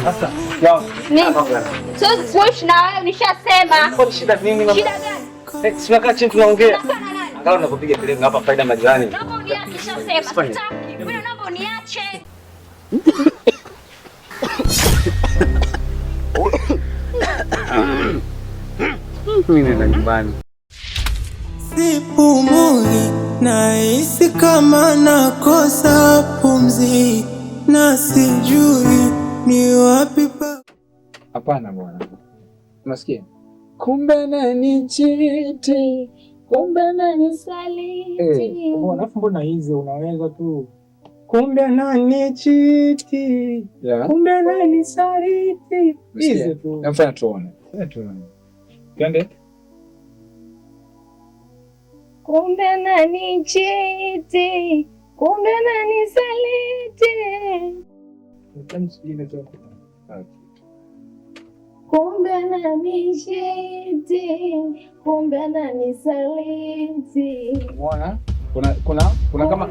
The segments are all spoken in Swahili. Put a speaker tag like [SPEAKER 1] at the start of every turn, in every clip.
[SPEAKER 1] Sasa, yao.
[SPEAKER 2] Nini? Siwezi kuishi na wewe, nishasema.
[SPEAKER 1] Kwa shida nini mama?
[SPEAKER 2] Shida gani?
[SPEAKER 1] Si wakati chini tunaongea. Angalau unapopiga kelele hapa faida majirani.
[SPEAKER 2] Naomba uniache, nishasema. Sitaki. Wewe naomba uniache.
[SPEAKER 1] Mimi nenda nyumbani.
[SPEAKER 3] Sipumui, nahisi kama nakosa pumzi na sijui ni wapi pa.
[SPEAKER 1] Hapana bwana. Unasikia? Kumbe nani chiti, kumbe nani saliti. Mbona hizi unaweza tu. Kumbe nani chiti, kumbe nani saliti. Hizi tu. Nafanya tuone. Twende.
[SPEAKER 2] Kumbe nani chiti, kumbe nani saliti. Kumbe nani chiti, kumbe nani saliti.
[SPEAKER 1] Umeona? Kuna kama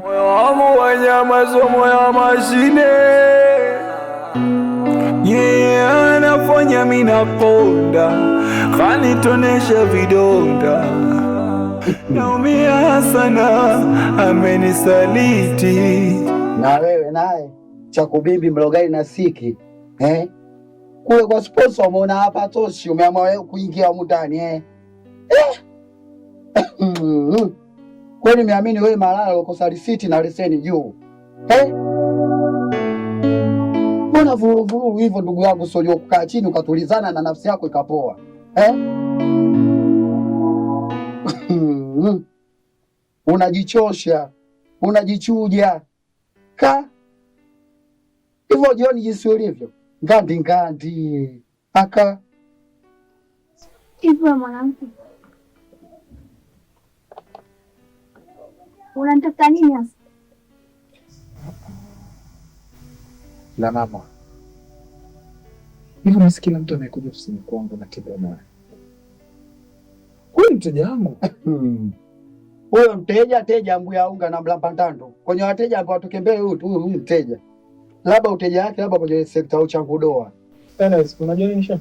[SPEAKER 3] moyo wangu wanyama somo ya mashine. Anafanya mimi naponda, kanitonesha vidonda. Naumia sana, amenisaliti.
[SPEAKER 4] Na wewe naye cha kubimbi mlogai na siki kule kwa sponsor umeona hapa toshi, umeamua wewe kuingia humu ndani kwani nimeamini wewe malala ukosa risiti na leseni juu mbona vuruvuru hivyo ndugu yangu? Sio kukaa chini ukatulizana na nafsi yako ikapoa unajichosha, unajichuja hivyo jioni jinsi ulivyo ngandi aka
[SPEAKER 2] hivyo. Mwanamke, unataka nini hasa?
[SPEAKER 1] La mama. Hivi nasi kila mtu anayekuja ofisini kwangu na tiba naye. Huyu mteja wangu.
[SPEAKER 4] Huyo mteja mbuya unga na mlamba ndando. Kwenye wateja ambao tukembee huyu mteja. Labda uteja wake labda kwenye sekta uchangu doa.
[SPEAKER 1] Unajua nini sha?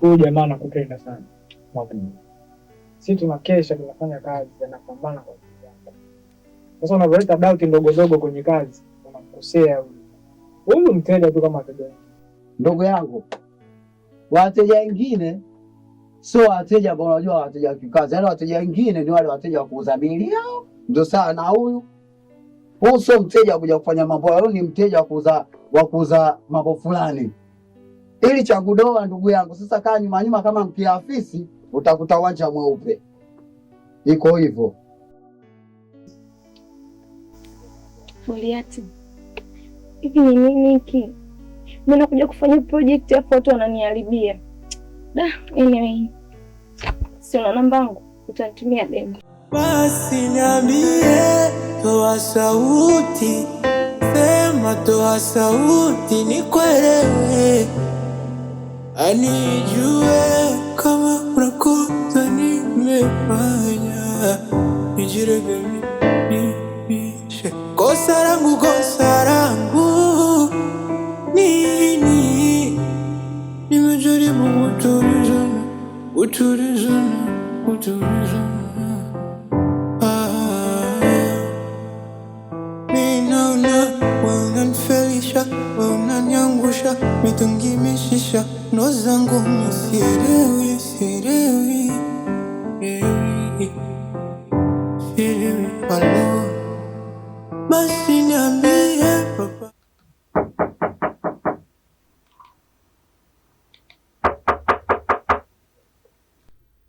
[SPEAKER 1] Huyu jamaa anakupenda sana. Mwalimu. Sisi tunakesha tunafanya kazi na napambana kwa ajili yako. Sasa unavoleta doubt ndogo kwenye kazi, unamkosea huyu. Huyu mteja tu kama wateja wengine.
[SPEAKER 4] Ndugu yangu, wateja wengine sio wateja ambao unajua wateja wa kikazi. Yaani wateja wengine ni wale wateja wa kuuza bili yao. Ndio sawa na huyu. Huyu sio mteja kuja kufanya mambo yao, ni mteja wa kuuza mambo fulani. Ili cha kudoa ndugu yangu. Sasa kaa nyuma kama mkia afisi utakuta uwanja mweupe. Iko hivyo.
[SPEAKER 2] Foliati. Hivi ni nini hiki? Mimi nakuja kufanya project hapo watu wananiharibia. Anyway. Sio namba yangu, utanitumia demo.
[SPEAKER 3] Basi niambie, toa sauti. Sema toa sauti nikuelewe. Anijue kama unakosa nimefanya. Nijirekebishe. Kosa langu nini? Nimejaribu utulizana. Ninaona unanifelisha, unaniangusha, mitungimishisha ndo zangu misirewi. Halo, basi niambie papa.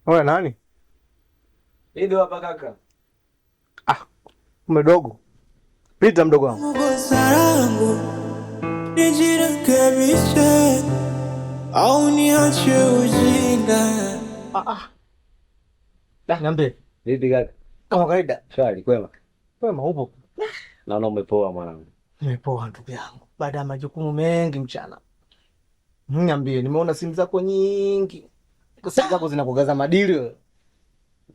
[SPEAKER 5] Wewe nani?
[SPEAKER 1] Ndio hapa kaka.
[SPEAKER 5] Mdogo. Pita mdogo wangu.
[SPEAKER 3] Kosa langu nijirekebishe au niache ujinga.
[SPEAKER 5] Niambie.
[SPEAKER 3] Vipi kaka?
[SPEAKER 5] Kama kawaida.
[SPEAKER 3] Shwari kwema.
[SPEAKER 5] Kwema upo?
[SPEAKER 3] Naona umepoa mwanangu.
[SPEAKER 5] Nimepoa ndugu yangu. Baada ya majukumu mengi mchana. Niambie, nimeona simu zako nyingi. Simu zako zinakugaza madili wewe.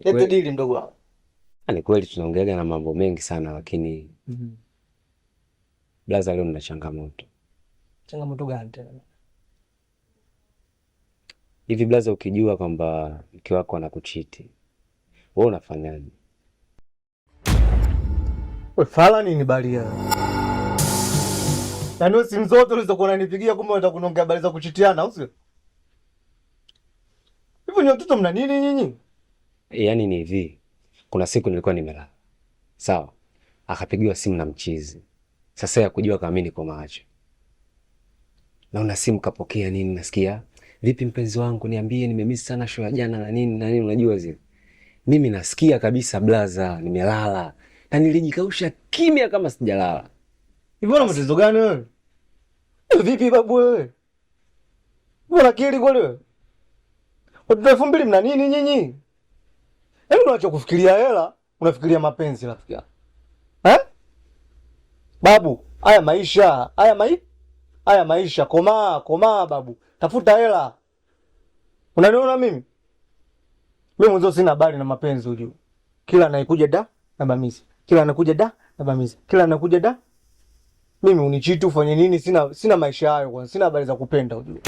[SPEAKER 5] Lete dili mdogo wangu.
[SPEAKER 3] Ni kweli tunaongelea na mambo mengi sana lakini blaza leo nina changamoto.
[SPEAKER 5] Changamoto gani tena?
[SPEAKER 3] Hivi blaza, ukijua kwamba mke wako anakuchiti, wewe unafanyaje?
[SPEAKER 5] Wewe fala nini balia? Yaani simu zote ulizokuwa unanipigia kumbe unataka kuniongea habari za kuchitiana au sio? Hivyo ni watoto mna nini nyinyi?
[SPEAKER 3] Yaani ni hivi. Kuna siku nilikuwa nimelala. Sawa. Akapigiwa simu na mchizi. Sasa ya kujua kama mimi niko macho. Naona simu kapokea nini, nasikia, "Vipi mpenzi wangu, niambie nimemiss sana show ya jana na nini unajua zile." Mimi nasikia kabisa blaza, nimelala. Na nilijikausha kimya kama sijalala.
[SPEAKER 5] Hivyo una matatizo gani wewe? Vipi babu wewe? Una akili kweli wewe? Watu 2000 mna nini nyinyi? Hebu unacho kufikiria hela, unafikiria mapenzi rafiki yangu. Babu, haya maisha, komaa babu. Tafuta hela. Unaniona mimi? Mimi mwanzo sina habari na mapenzi ujue. Kila anaikuja da na bamizi. Kila anakuja da na bamizi. Kila anakuja da. Mimi unichitu ufanye nini? Sina maisha hayo kwanza. Sina habari za kupenda ujue.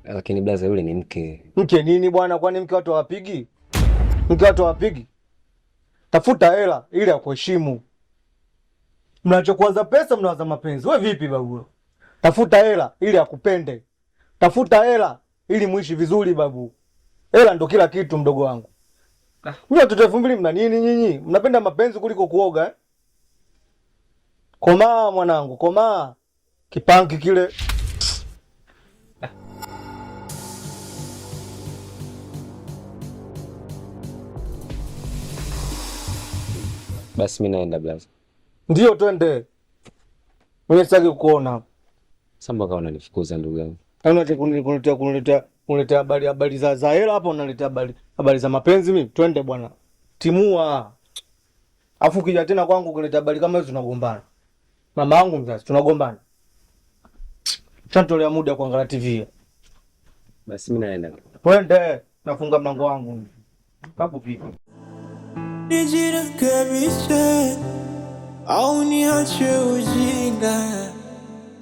[SPEAKER 3] Lakini blaza yule ni mke.
[SPEAKER 5] Mke nini bwana? Kwani mke watu hawapigi? Mke watu hawapigi? Tafuta hela ili akuheshimu. Mnachokuanza pesa mnaanza mapenzi. Wewe vipi babu? Tafuta hela ili akupende. Tafuta hela ili muishi vizuri babu. Hela ndo kila kitu mdogo wangu. Nyinyi watoto 2000 mna nini nyinyi? Mnapenda mapenzi kuliko kuoga eh? Komaa mwanangu, komaa. Kipanki kile.
[SPEAKER 3] Basi mimi naenda blaza.
[SPEAKER 5] Ndio twende. Mimi sitaki kuona.
[SPEAKER 3] Samba kaona nifukuza ndugu yangu.
[SPEAKER 5] Unaletea habari za hela hapa, unaletea habari za mapenzi mimi. Twende bwana. Timua. Afu kija tena kwangu kuleta habari kama hizo tunagombana. Mama yangu mzazi tunagombana. Chantolea muda kuangalia TV.
[SPEAKER 3] Basi mimi naenda.
[SPEAKER 5] Twende, nafunga mlango wangu. Kapo vipi?
[SPEAKER 6] Nijirekebishe au niache ujinga,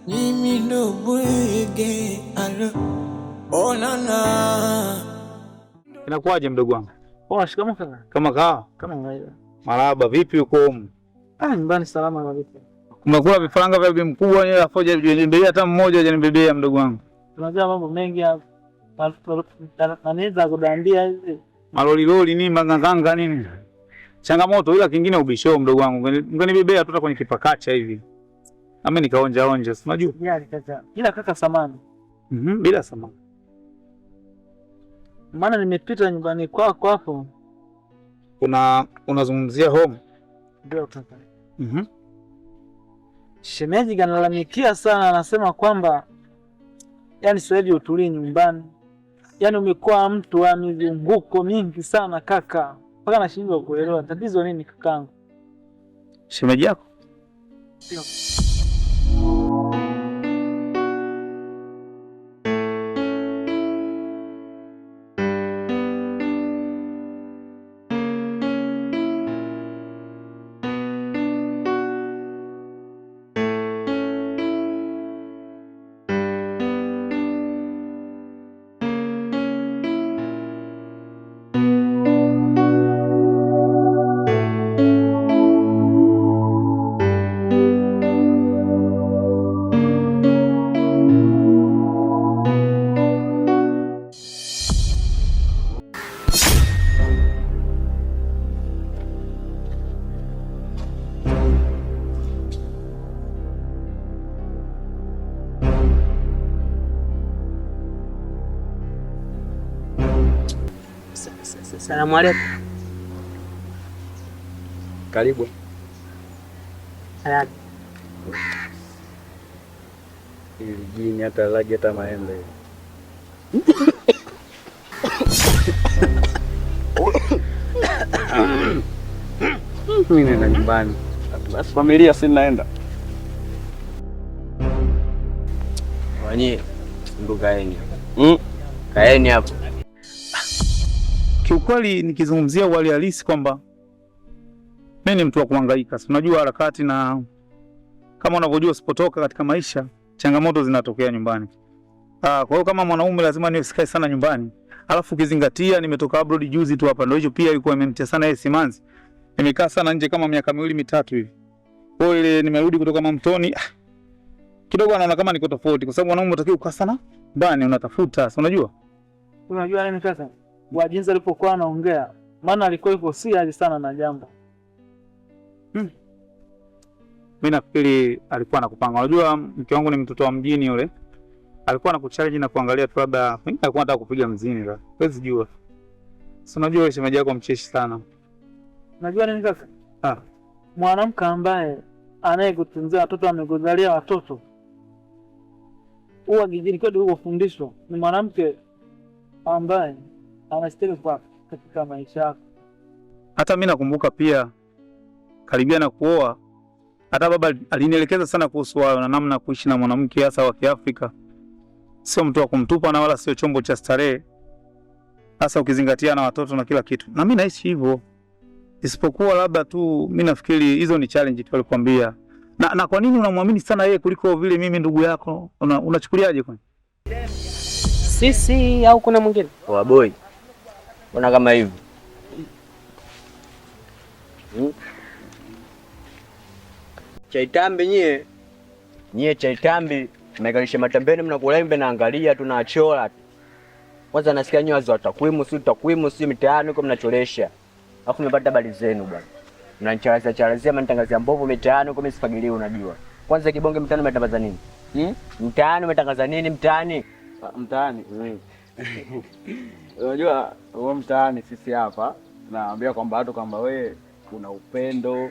[SPEAKER 6] mimi ndo bwege. Alo, onana.
[SPEAKER 7] Inakuwaje mdogo wangu?
[SPEAKER 1] Poa, shikamoo kaka.
[SPEAKER 7] Kama kawa?
[SPEAKER 1] Kama kawaida.
[SPEAKER 7] Marahaba, vipi uko huko?
[SPEAKER 1] Nyumbani salama na vipi?
[SPEAKER 7] Umekula vifaranga vya bibi mkubwa ni afoje hujaniambia hata mmoja hujanibebea mdogo wangu.
[SPEAKER 1] Tunajua mambo mengi hapa. Anaweza kudandia hizi.
[SPEAKER 7] Maloli nini manganganga nini? Changamoto ila kingine ubisho mdogo wangu. Ungenibebea tu kwenye kipakacha hivi. Ama nikaonja, unajua?
[SPEAKER 1] Yaani kaka. Ila kaka samani.
[SPEAKER 7] Bila samani.
[SPEAKER 1] Maana nimepita nyumbani kwako hapo.
[SPEAKER 7] Unazungumzia home?
[SPEAKER 1] Ndio kaka. Shemeji kanalalamikia sana, anasema kwamba yani sasa hivi utulii nyumbani. Yani umekuwa mtu wa mizunguko mingi sana kaka. Mpaka nashindwa kuelewa tatizo nini kakangu.
[SPEAKER 7] Shemeji yako?
[SPEAKER 1] Ndio.
[SPEAKER 8] Salamu alaykum.
[SPEAKER 3] Karibu.
[SPEAKER 8] Haya.
[SPEAKER 7] Ili jini hata lagi hata maembe. Mimi naenda nyumbani.
[SPEAKER 9] Basi familia si naenda.
[SPEAKER 3] Wani ndugu kaeni. Kaeni hapo.
[SPEAKER 7] Kiukweli nikizungumzia uhali halisi kwamba mimi ni mtu wa kuhangaika. Unajua harakati, na kama unavyojua usipotoka katika maisha changamoto zinatokea nyumbani. Kwa hiyo kama mwanaume lazima niwe sikae sana nyumbani. Alafu ukizingatia nimetoka abroad juzi tu hapa, ndio hicho pia ilikuwa imenitia sana yeye simanzi. Nimekaa sana nje kama miaka 2-3 hivi. Kwa hiyo ile nimerudi kutoka Mamtoni kidogo anaona kama niko tofauti, kwa sababu mwanaume unatakiwa kukaa sana ndani unatafuta. Unajua
[SPEAKER 1] nini sasa? Kwa jinsi alipokuwa anaongea, maana alikuwa yuko serious sana na jambo.
[SPEAKER 7] Mimi nafikiri alikuwa anakupanga. Unajua mke wangu ni mtoto wa mjini yule. Alikuwa anakuchallenge na kuangalia tu labda alikuwa anataka kupiga mzini la. Huwezi jua. Si unajua wewe shemeji yako mcheshi sana.
[SPEAKER 1] Unajua nini sasa? Mwanamke ambaye anayekutunzia watoto, amekuzalia watoto, huwa gizini kwetu huko fundisho ni mwanamke ambaye anastahili kwa katika maisha yako.
[SPEAKER 7] Hata mimi nakumbuka pia karibia na kuoa, hata baba alinielekeza sana kuhusu wao na namna kuishi na mwanamke hasa wa Kiafrika. Sio mtu wa kumtupa na wala sio chombo cha starehe, hasa ukizingatia na watoto na kila kitu. Na mimi naishi hivyo. Isipokuwa labda tu mimi nafikiri hizo ni challenge tu alikwambia. Na kwa nini unamwamini sana yeye kuliko vile mimi ndugu yako? Unachukuliaje kwani?
[SPEAKER 8] Sisi au kuna mwingine?
[SPEAKER 3] Poa boy. Ona kama hivi. Chaitambi nyie chaitambi mmekalisha matembeni, mnakula imbe na angalia tunaachola tu. Kwanza nasikia nyinyi wazo takwimu si mitaani huko mnacholesha. Alafu nimepata habari zenu bwana. Mnanichalazia mnatangazia mbovu mitaani huko, mimi sifagilii unajua. Kwanza kibonge mtaani umetangaza nini? Mtaani umetangaza nini mtaani?
[SPEAKER 9] Mtaani. Unajua huo mtaani sisi hapa tunaambia kwamba watu kwamba wewe una upendo,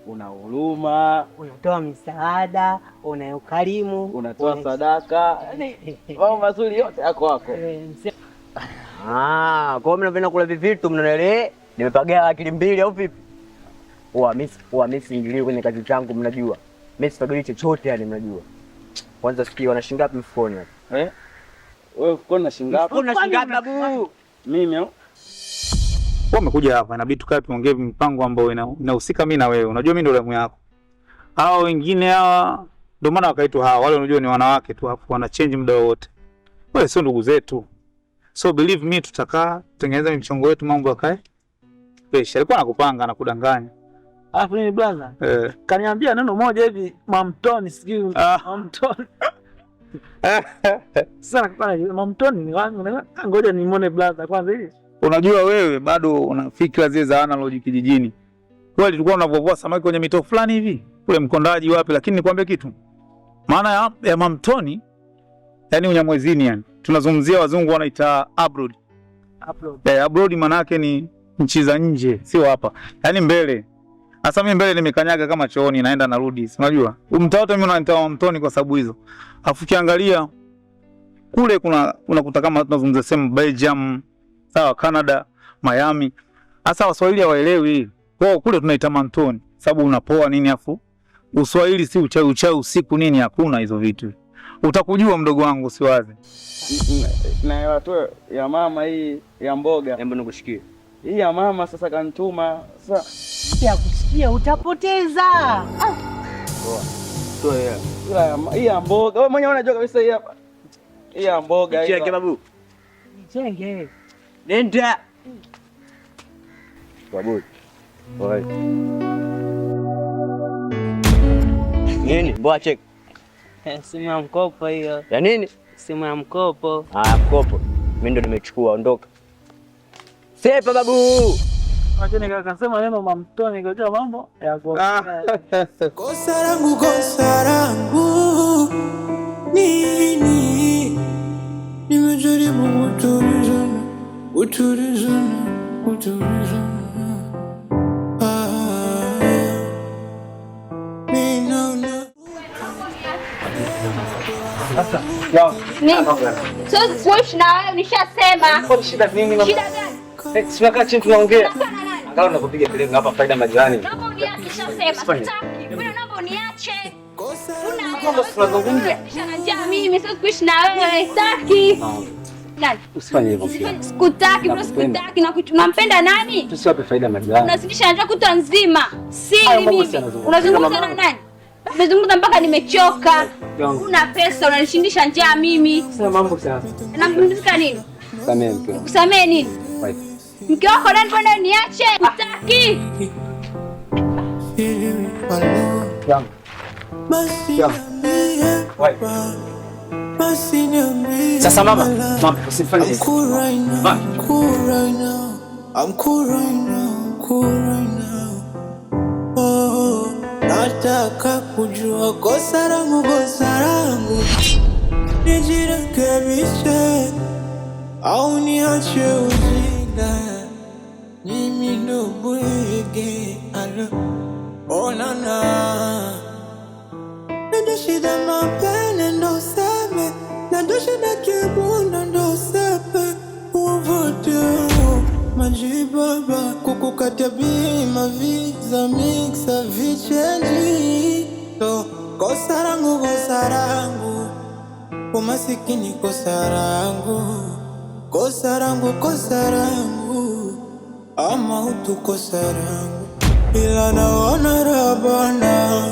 [SPEAKER 9] una huruma,
[SPEAKER 8] unatoa msaada, una ukarimu,
[SPEAKER 9] unatoa sadaka. Mambo mazuri yote yako wako.
[SPEAKER 3] Kwa hiyo mnapenda kula vitu mnaelewa? Nimepagia akili mbili au vipi? Mimi siingilii kwenye kazi zangu mnajua. Mimi sifagili chochote yani mnajua. Kwanza sikia wana shilingi ngapi mfukoni hapa?
[SPEAKER 9] Wewe mfukoni na shilingi ngapi?
[SPEAKER 3] Una shilingi ngapi babu?
[SPEAKER 9] Mimi
[SPEAKER 7] wewe umekuja hapa inabidi tukae tuongee mpango ambao inahusika mimi na wewe. Unajua mimi ndio damu yako. Hao wengine hawa ndio maana wakaitwa hawa. Wale unajua ni wanawake tu hapo, wana change muda wote. Wale sio ndugu zetu. So believe me, tutakaa tutengeneza mchongo wetu, mambo yakae. Pesha alikuwa anakupanga na kudanganya.
[SPEAKER 1] Alafu ni brother. Kaniambia neno moja hivi, Mamtoni sijui Mamtoni. Sasa kwa Mamtoni ni wangu, ngoja nimuone brother kwanza hivi.
[SPEAKER 7] Unajua wewe bado una fikra zile za analogy kijijini. Kweli tulikuwa tunavovua samaki kwenye mito fulani hivi, kule Mkondaji wapi, lakini nikwambie kitu. Maana ya Mamtoni yani Unyamwezini yani. Tunazungumzia wazungu wanaita abroad. Abroad maana yake ni nchi za nje, sio hapa. Yaani mbele. Sasa mimi mbele nimekanyaga kama chooni naenda narudi. Unajua? Mtaa wote mimi naita Mamtoni kwa sababu hizo. Afu kiangalia kule unakuta kama tunazungumzia sema Belgium, sawa, Canada, Miami. Sasa Waswahili hawaelewi. Kwa kule tunaita Mamtoni sababu unapoa nini, afu Uswahili si uchawi usiku nini, hakuna hizo vitu. Utakujua mdogo wangu siwaze.
[SPEAKER 9] Na watu ya mama hii ya mboga.
[SPEAKER 3] Hebu nikushikie.
[SPEAKER 9] Hii ya mama sasa kanituma. Sasa
[SPEAKER 8] ya kusikia utapoteza.
[SPEAKER 9] Hii ya mboga. Wewe mwenyewe unajua kabisa hii hapa. Hii ya mboga hii.
[SPEAKER 3] Chenge babu.
[SPEAKER 8] Chenge.
[SPEAKER 3] Nenda. Babu. Oi. Nini? Mbona check?
[SPEAKER 8] Simu ya mkopo hiyo.
[SPEAKER 3] Ya nini?
[SPEAKER 8] Simu ya mkopo.
[SPEAKER 3] Mkopo. Mimi ndo nimechukua, ondoka. Sepa babu.
[SPEAKER 1] Acha nikakasema neno Mamtoni kujua mambo ya
[SPEAKER 6] kosa langu nini? Nimejaribu utulizana.
[SPEAKER 2] Sasa, siwezi kuishi na wewe, nishasema.
[SPEAKER 5] Shida nini mama?
[SPEAKER 2] Shida gani?
[SPEAKER 5] Tunakaa chini tunaongea.
[SPEAKER 3] Angalau unapopiga kelele hapa faida majirani.
[SPEAKER 2] Naomba uniache sema. Sitaki. Wewe naomba uniache. Mimi siwezi kuishi na wewe. Sitaki.
[SPEAKER 3] Usifanye hivyo.
[SPEAKER 2] Sikutaki, bro, sikutaki. Na tunampenda nani?
[SPEAKER 3] Tusiwape faida majirani.
[SPEAKER 2] Unazidisha njaa kutwa nzima. Siri mimi. Unazungumza na nani? Nimezungumza mpaka nimechoka. Una pesa unanishindisha njaa mimi.
[SPEAKER 3] Sasa mambo sasa.
[SPEAKER 2] Namkumbuka nini?
[SPEAKER 3] Samee mke.
[SPEAKER 2] Kusamee nini? Mke wako nani bwana niache? Sitaki.
[SPEAKER 3] Sasa mama, usifanye
[SPEAKER 6] I'm cool right now. I'm cool right now. Oh, nataka kujua kosa langu nijirekebishe au niache ujinga. Mimi ndo bwege onana ndio shida mapene ndo seme na ndio shida kibunda ndo sepe uvote majibaba kukukatia bima visa mixa vichenji to kosa langu umasikini kosa langu ama utukosa langu ila naona rabana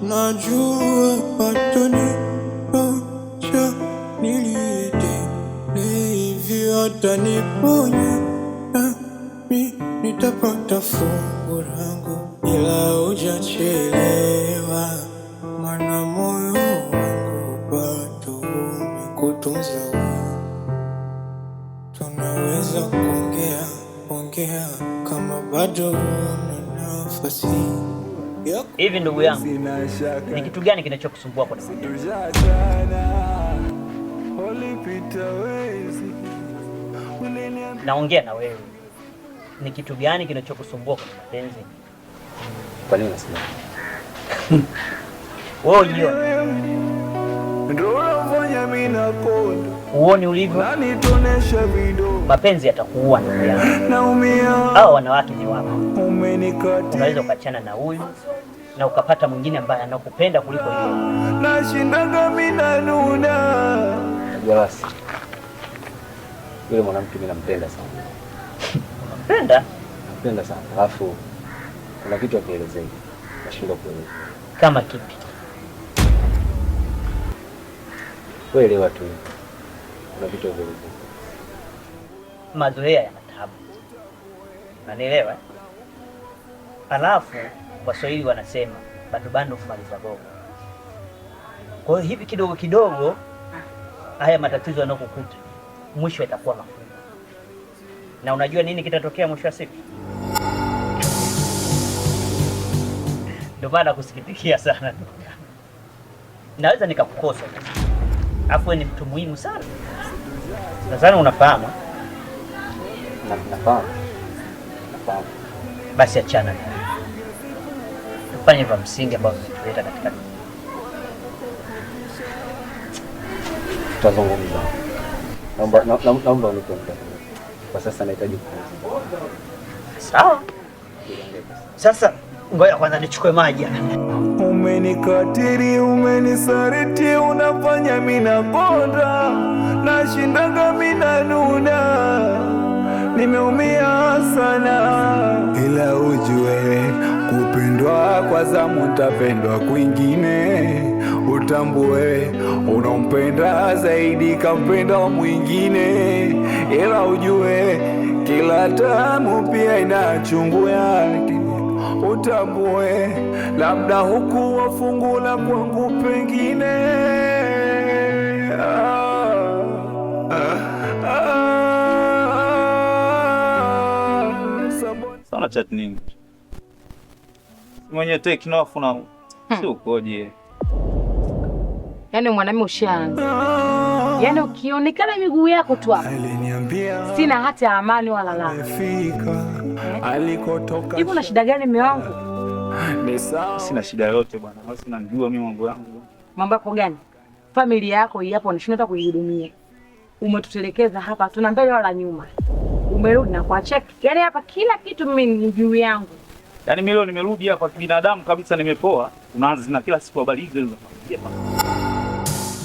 [SPEAKER 6] najua patoni cha nilide hivi hata niponya nitapata fungu langu ila hujachelewa maana moyo wangu bado umekutunza tunaweza kuongea kama bado una nafasi.
[SPEAKER 10] Hivi ndugu yangu, ni kitu gani kinachokusumbua kwa nini? Naongea na wewe. Ni kitu gani kinachokusumbua kwa mapenzi?
[SPEAKER 3] Kwa nini unasema?
[SPEAKER 10] Wewe unajua. Uone ulivyo. Mapenzi yatakuua ndugu yangu. Hao wanawake ni wako. Unaweza ukachana na huyu na ukapata mwingine ambaye anakupenda kuliko yeye.
[SPEAKER 6] Nashindaga mimi na nuna.
[SPEAKER 3] Basi. Yule mwanamke mimi nampenda sana.
[SPEAKER 10] Unampenda?
[SPEAKER 3] Nampenda sana. Alafu kuna kitu akielezea. Nashindwa kuelewa.
[SPEAKER 10] Kama kipi?
[SPEAKER 3] Wewe elewa tu. Kuna vitu vile.
[SPEAKER 10] Mazoea yana taabu. Unanielewa? Alafu Waswahili wanasema bando kumaliza gogo. Kwa hiyo hivi kidogo kidogo haya matatizo yanayokukuta mwisho itakuwa makubwa. Na unajua nini kitatokea mwisho wa siku? Ndio maana kusikitikia sana. Naweza nikakukosa. Afu ni mtu muhimu sana. Nadhani unafahamu.
[SPEAKER 3] Nafahamu.
[SPEAKER 10] Basi achana naye. Tufanye vya msingi ambao vimetuleta katika dunia.
[SPEAKER 3] Tutazungumza. Naomba unipe muda. Kwa sasa nahitaji kupumzika.
[SPEAKER 10] Sawa. Sasa ngoja kwanza nichukue maji.
[SPEAKER 6] Umenikatiri, umenisaliti, unafanya mimi nakonda, nashindaga mimi na nuna, nimeumia sana, ila ujue kupendwa kwa zamu utapendwa kwingine, utambue unampenda zaidi kampenda mwingine, ila ujue kila tamu pia ina chungu yake, utambue labda huku wafungula kwangu pengine.
[SPEAKER 7] Sana chat nini? Mwenye take off na si ukoje?
[SPEAKER 11] Yaani mwanamume ushaanza. Yaani ukionekana miguu yako tu hapa. Sina hata amani wala la. Hivi una shida gani mume wangu?
[SPEAKER 7] Sina shida yote bwana. Basi unanijua mimi mambo yangu.
[SPEAKER 11] Mambo yako gani? Familia yako hii hapo unashinda hata kuihudumia. Umetutelekeza hapa, tuna mbele wala nyuma. Umerudi na kwa check. Yaani hapa kila kitu mimi ni juu yangu.
[SPEAKER 7] Yaani mimi leo nimerudi hapa binadamu kabisa, nimepoa. Unaanza na kila siku habari hizo.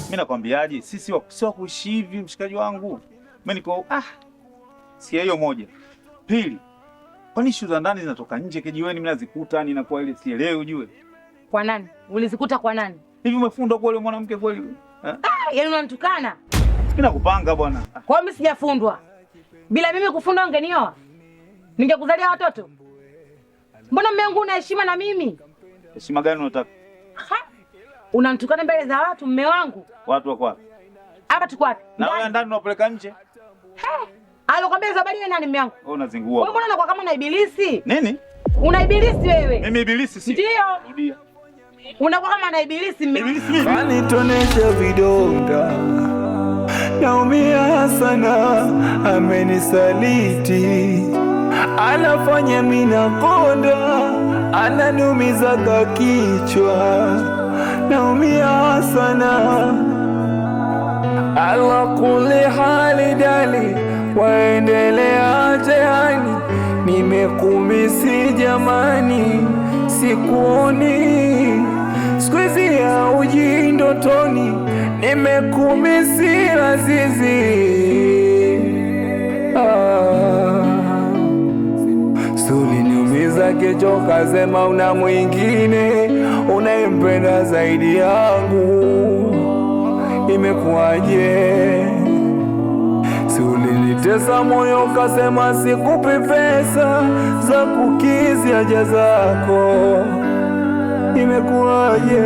[SPEAKER 7] Mimi nakwambiaje, sisi sio kuishi hivi mshikaji wangu. Mimi niko si hiyo moja. Pili, kwani shule za ndani zinatoka nje kijiweni, mimi nazikuta ni inakuwa ile sielewi ujue.
[SPEAKER 11] Kwa nani? Ulizikuta kwa nani?
[SPEAKER 7] Hivi umefundwa kwa yule mwanamke kweli?
[SPEAKER 11] Yaani unanitukana?
[SPEAKER 7] Mimi nakupanga bwana.
[SPEAKER 11] Kwa mimi sijafundwa. Bila mimi kufundwa ungenioa. Ningekuzalia watoto. Mbona mume wangu una heshima na mimi?
[SPEAKER 7] Heshima gani unataka?
[SPEAKER 11] Unanitukana mbele za watu mume wangu?
[SPEAKER 7] Watu wako wapi?
[SPEAKER 11] Hapa tuko wapi?
[SPEAKER 7] Na wewe ndani unapeleka nje?
[SPEAKER 11] Alokuambia habari wewe nani mume wangu?
[SPEAKER 7] Wewe unazingua.
[SPEAKER 11] Wewe mbona unakuwa kama na ibilisi?
[SPEAKER 7] Nini?
[SPEAKER 11] Una ibilisi wewe.
[SPEAKER 7] Mimi ibilisi si?
[SPEAKER 11] Ndio.
[SPEAKER 7] Rudia.
[SPEAKER 11] Unakuwa kama na ibilisi mimi.
[SPEAKER 7] Ibilisi mimi.
[SPEAKER 6] Anitonesha vidonda, naumia sana, amenisaliti, anafanya mimi nakonda, ananiumiza kichwa, naumia sana. Ala kulli hali dali, waendelea jehani, nimekumisi jamani, sikuoni squeeze ya uji ndotoni, nimekumisi Azizi. Suliniumiza kichwa, kasema una mwingine unayempenda zaidi yangu, imekuwaje? Sulinitesa moyo, kasema sikupi pesa za kukizi haja zako, imekuwaje?